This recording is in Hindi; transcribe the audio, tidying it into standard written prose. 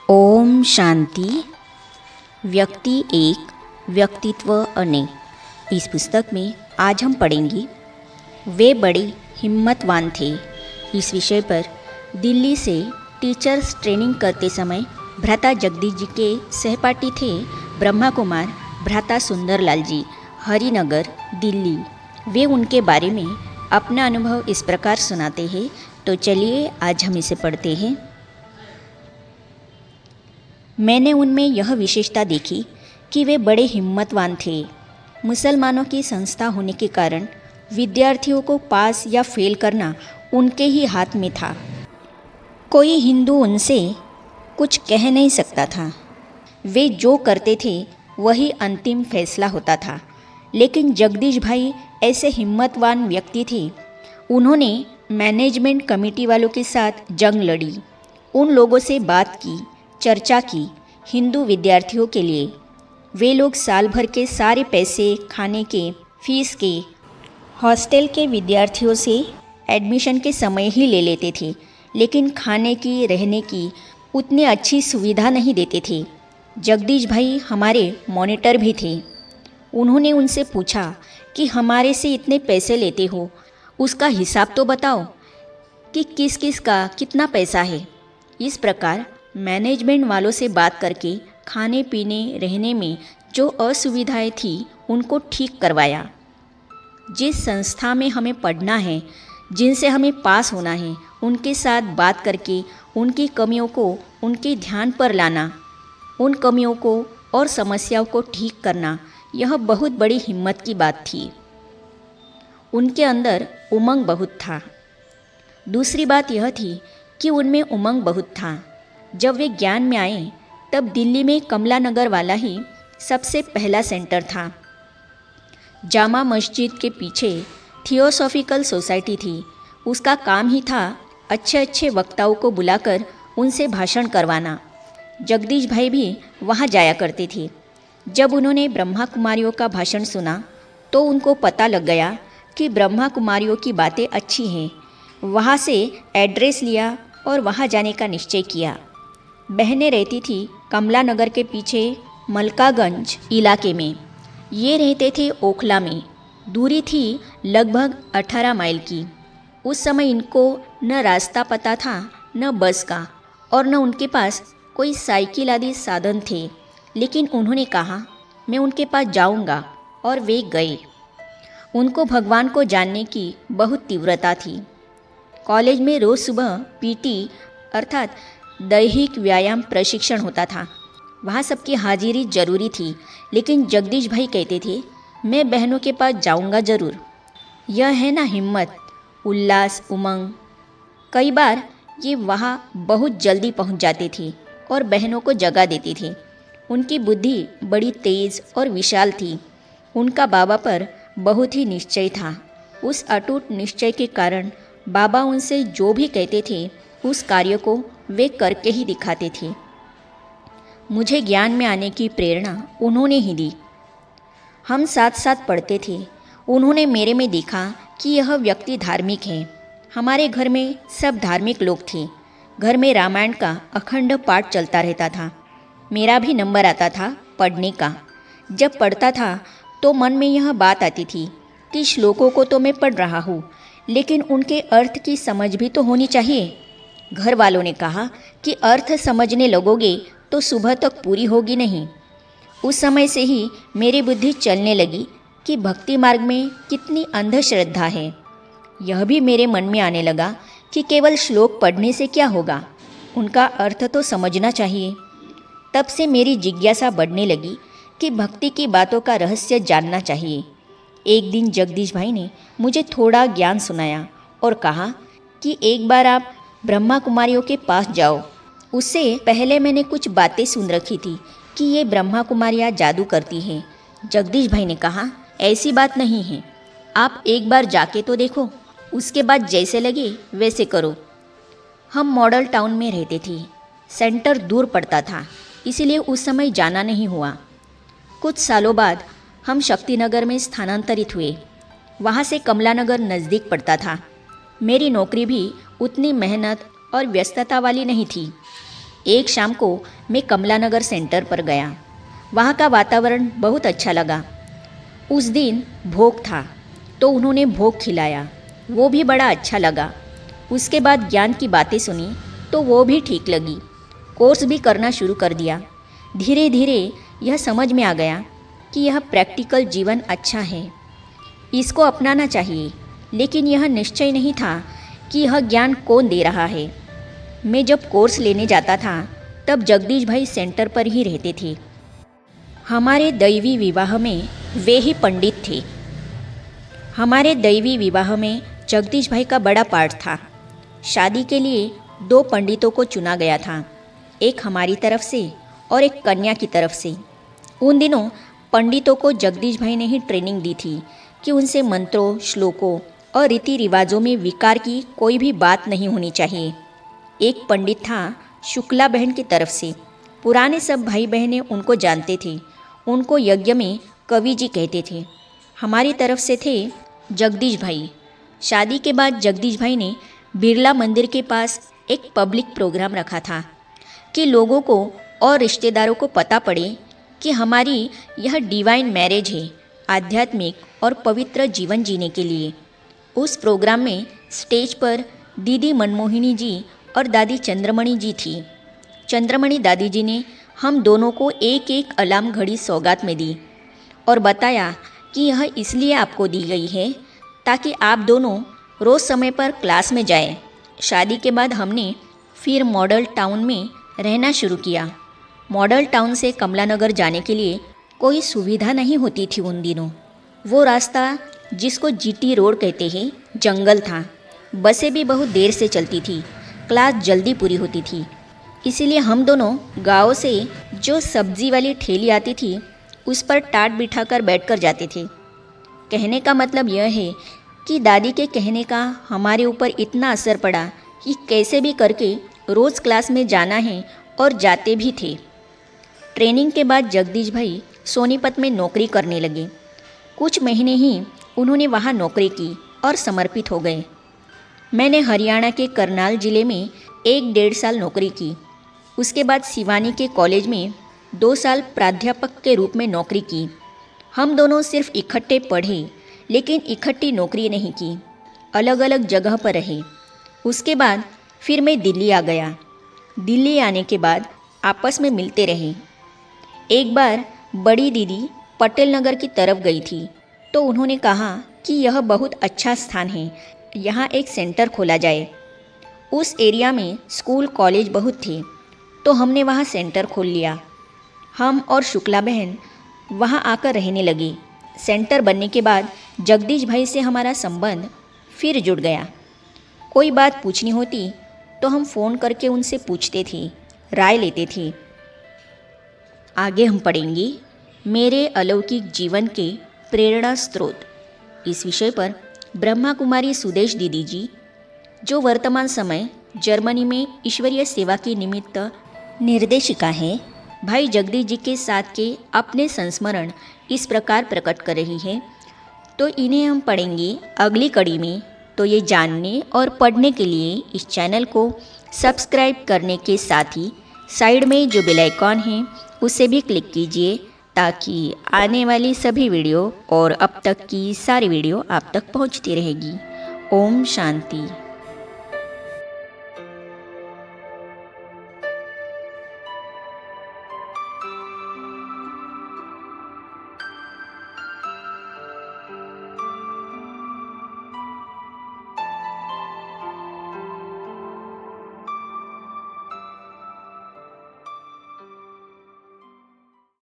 ओम शांति। व्यक्ति एक, व्यक्तित्व अनेक। इस पुस्तक में आज हम पढ़ेंगे वे बड़े हिम्मतवान थे। इस विषय पर दिल्ली से टीचर्स ट्रेनिंग करते समय भ्राता जगदीश जी के सहपाठी थे ब्रह्मा कुमार भ्राता सुंदरलाल जी, हरिनगर, दिल्ली। वे उनके बारे में अपना अनुभव इस प्रकार सुनाते हैं। तो चलिए आज हम इसे पढ़ते हैं। मैंने उनमें यह विशेषता देखी कि वे बड़े हिम्मतवान थे। मुसलमानों की संस्था होने के कारण विद्यार्थियों को पास या फेल करना उनके ही हाथ में था। कोई हिंदू उनसे कुछ कह नहीं सकता था। वे जो करते थे वही अंतिम फैसला होता था। लेकिन जगदीश भाई ऐसे हिम्मतवान व्यक्ति थे। उन्होंने मैनेजमेंट कमेटी वालों के साथ जंग लड़ी, उन लोगों से बात की, चर्चा की। हिंदू विद्यार्थियों के लिए वे लोग साल भर के सारे पैसे खाने के, फीस के, हॉस्टल के विद्यार्थियों से एडमिशन के समय ही ले लेते थे। लेकिन खाने की, रहने की उतनी अच्छी सुविधा नहीं देते थे। जगदीश भाई हमारे मॉनिटर भी थे। उन्होंने उनसे पूछा कि हमारे से इतने पैसे लेते हो, उसका हिसाब तो बताओ कि किस किस का कितना पैसा है। इस प्रकार मैनेजमेंट वालों से बात करके खाने पीने, रहने में जो असुविधाएं थी उनको ठीक करवाया। जिस संस्था में हमें पढ़ना है, जिनसे हमें पास होना है, उनके साथ बात करके उनकी कमियों को उनके ध्यान पर लाना, उन कमियों को और समस्याओं को ठीक करना, यह बहुत बड़ी हिम्मत की बात थी। उनके अंदर उमंग बहुत था। दूसरी बात यह थी कि उनमें उमंग बहुत था। जब वे ज्ञान में आए तब दिल्ली में कमला नगर वाला ही सबसे पहला सेंटर था। जामा मस्जिद के पीछे थियोसॉफिकल सोसाइटी थी। उसका काम ही था अच्छे अच्छे वक्ताओं को बुलाकर उनसे भाषण करवाना। जगदीश भाई भी वहाँ जाया करते थे। जब उन्होंने ब्रह्मा कुमारियों का भाषण सुना तो उनको पता लग गया कि ब्रह्मा कुमारियों की बातें अच्छी हैं। वहाँ से एड्रेस लिया और वहाँ जाने का निश्चय किया। बहनें रहती थी कमला नगर के पीछे मलकागंज इलाके में। ये रहते थे ओखला में। दूरी थी लगभग 18 माइल की। उस समय इनको न रास्ता पता था, न बस का, और न उनके पास कोई साइकिल आदि साधन थे। लेकिन उन्होंने कहा मैं उनके पास जाऊंगा, और वे गए। उनको भगवान को जानने की बहुत तीव्रता थी। कॉलेज में रोज़ सुबह पीटी अर्थात दैहिक व्यायाम प्रशिक्षण होता था। वहाँ सबकी हाजिरी जरूरी थी। लेकिन जगदीश भाई कहते थे मैं बहनों के पास जाऊंगा ज़रूर। यह है ना हिम्मत, उल्लास, उमंग। कई बार ये वहाँ बहुत जल्दी पहुँच जाते थे और बहनों को जगा देते थे। उनकी बुद्धि बड़ी तेज़ और विशाल थी। उनका बाबा पर बहुत ही निश्चय था। उस अटूट निश्चय के कारण बाबा उनसे जो भी कहते थे उस कार्य को वे करके ही दिखाते थे। मुझे ज्ञान में आने की प्रेरणा उन्होंने ही दी। हम साथ साथ पढ़ते थे। उन्होंने मेरे में देखा कि यह व्यक्ति धार्मिक है। हमारे घर में सब धार्मिक लोग थे। घर में रामायण का अखंड पाठ चलता रहता था। मेरा भी नंबर आता था पढ़ने का। जब पढ़ता था तो मन में यह बात आती थी कि श्लोकों को तो मैं पढ़ रहा हूँ, लेकिन उनके अर्थ की समझ भी तो होनी चाहिए। घर वालों ने कहा कि अर्थ समझने लगोगे तो सुबह तक पूरी होगी नहीं। उस समय से ही मेरी बुद्धि चलने लगी कि भक्ति मार्ग में कितनी अंधश्रद्धा है। यह भी मेरे मन में आने लगा कि केवल श्लोक पढ़ने से क्या होगा, उनका अर्थ तो समझना चाहिए। तब से मेरी जिज्ञासा बढ़ने लगी कि भक्ति की बातों का रहस्य जानना चाहिए। एक दिन जगदीश भाई ने मुझे थोड़ा ज्ञान सुनाया और कहा कि एक बार आप ब्रह्मा कुमारियों के पास जाओ। उससे पहले मैंने कुछ बातें सुन रखी थी कि ये ब्रह्मा कुमारियाँ जादू करती हैं। जगदीश भाई ने कहा ऐसी बात नहीं है, आप एक बार जाके तो देखो, उसके बाद जैसे लगे वैसे करो। हम मॉडल टाउन में रहते थे। सेंटर दूर पड़ता था, इसीलिए उस समय जाना नहीं हुआ। कुछ सालों बाद हम शक्तिनगर में स्थानांतरित हुए। वहाँ से कमला नगर नज़दीक पड़ता था। मेरी नौकरी भी उतनी मेहनत और व्यस्तता वाली नहीं थी। एक शाम को मैं कमलानगर सेंटर पर गया। वहाँ का वातावरण बहुत अच्छा लगा। उस दिन भोग था तो उन्होंने भोग खिलाया, वो भी बड़ा अच्छा लगा। उसके बाद ज्ञान की बातें सुनी तो वो भी ठीक लगी। कोर्स भी करना शुरू कर दिया। धीरे धीरे यह समझ में आ गया कि यह प्रैक्टिकल जीवन अच्छा है, इसको अपनाना चाहिए। लेकिन यह निश्चय नहीं था कि यह ज्ञान कौन दे रहा है। मैं जब कोर्स लेने जाता था तब जगदीश भाई सेंटर पर ही रहते थे। हमारे दैवी विवाह में वे ही पंडित थे। हमारे दैवी विवाह में जगदीश भाई का बड़ा पार्ट था। शादी के लिए 2 पंडितों को चुना गया था, एक हमारी तरफ से और एक कन्या की तरफ से। उन दिनों पंडितों को जगदीश भाई ने ही ट्रेनिंग दी थी कि उनसे मंत्रों, श्लोकों और रीति रिवाजों में विकार की कोई भी बात नहीं होनी चाहिए। एक पंडित था शुक्ला बहन की तरफ से। पुराने सब भाई बहनें उनको जानते थे। उनको यज्ञ में कवि जी कहते थे। हमारी तरफ से थे जगदीश भाई। शादी के बाद जगदीश भाई ने बिरला मंदिर के पास एक पब्लिक प्रोग्राम रखा था कि लोगों को और रिश्तेदारों को पता पड़े कि हमारी यह डिवाइन मैरिज है, आध्यात्मिक और पवित्र जीवन जीने के लिए। उस प्रोग्राम में स्टेज पर दीदी मनमोहिनी जी और दादी चंद्रमणि जी थी। चंद्रमणि दादी जी ने हम दोनों को एक एक अलार्म घड़ी सौगात में दी और बताया कि यह इसलिए आपको दी गई है ताकि आप दोनों रोज़ समय पर क्लास में जाएं। शादी के बाद हमने फिर मॉडल टाउन में रहना शुरू किया। मॉडल टाउन से कमलानगर जाने के लिए कोई सुविधा नहीं होती थी उन दिनों। वो रास्ता जिसको जीटी रोड कहते हैं, जंगल था। बसें भी बहुत देर से चलती थी, क्लास जल्दी पूरी होती थी। इसीलिए हम दोनों गांव से जो सब्जी वाली ठेली आती थी उस पर टाट बिठाकर बैठकर जाते थे। कहने का मतलब यह है कि दादी के कहने का हमारे ऊपर इतना असर पड़ा कि कैसे भी करके रोज़ क्लास में जाना है और जाते भी थे। ट्रेनिंग के बाद जगदीश भाई सोनीपत में नौकरी करने लगे। कुछ महीने ही उन्होंने वहाँ नौकरी की और समर्पित हो गए। मैंने हरियाणा के करनाल ज़िले में 1-1.5 साल नौकरी की। उसके बाद सिवानी के कॉलेज में 2 साल प्राध्यापक के रूप में नौकरी की। हम दोनों सिर्फ इकट्ठे पढ़े लेकिन इकट्ठी नौकरी नहीं की, अलग अलग जगह पर रहे। उसके बाद फिर मैं दिल्ली आ गया। दिल्ली आने के बाद आपस में मिलते रहे। एक बार बड़ी दीदी पटेल नगर की तरफ गई थी तो उन्होंने कहा कि यह बहुत अच्छा स्थान है, यहाँ एक सेंटर खोला जाए। उस एरिया में स्कूल कॉलेज बहुत थे तो हमने वहाँ सेंटर खोल लिया। हम और शुक्ला बहन वहाँ आकर रहने लगे। सेंटर बनने के बाद जगदीश भाई से हमारा संबंध फिर जुड़ गया। कोई बात पूछनी होती तो हम फ़ोन करके उनसे पूछते थे, राय लेते थे। आगे हम पढ़ेंगे मेरे अलौकिक जीवन के प्रेरणा स्रोत। इस विषय पर ब्रह्मा कुमारी सुदेश दीदी जी, जो वर्तमान समय जर्मनी में ईश्वरीय सेवा के निमित्त निर्देशिका है, भाई जगदीश जी के साथ के अपने संस्मरण इस प्रकार प्रकट कर रही है। तो इन्हें हम पढ़ेंगे अगली कड़ी में। तो ये जानने और पढ़ने के लिए इस चैनल को सब्सक्राइब करने के साथ ही साइड में जो बेल आइकॉन है उसे भी क्लिक कीजिए ताकि आने वाली सभी वीडियो और अब तक की सारी वीडियो आप तक पहुंचती रहेगी। ओम शांति।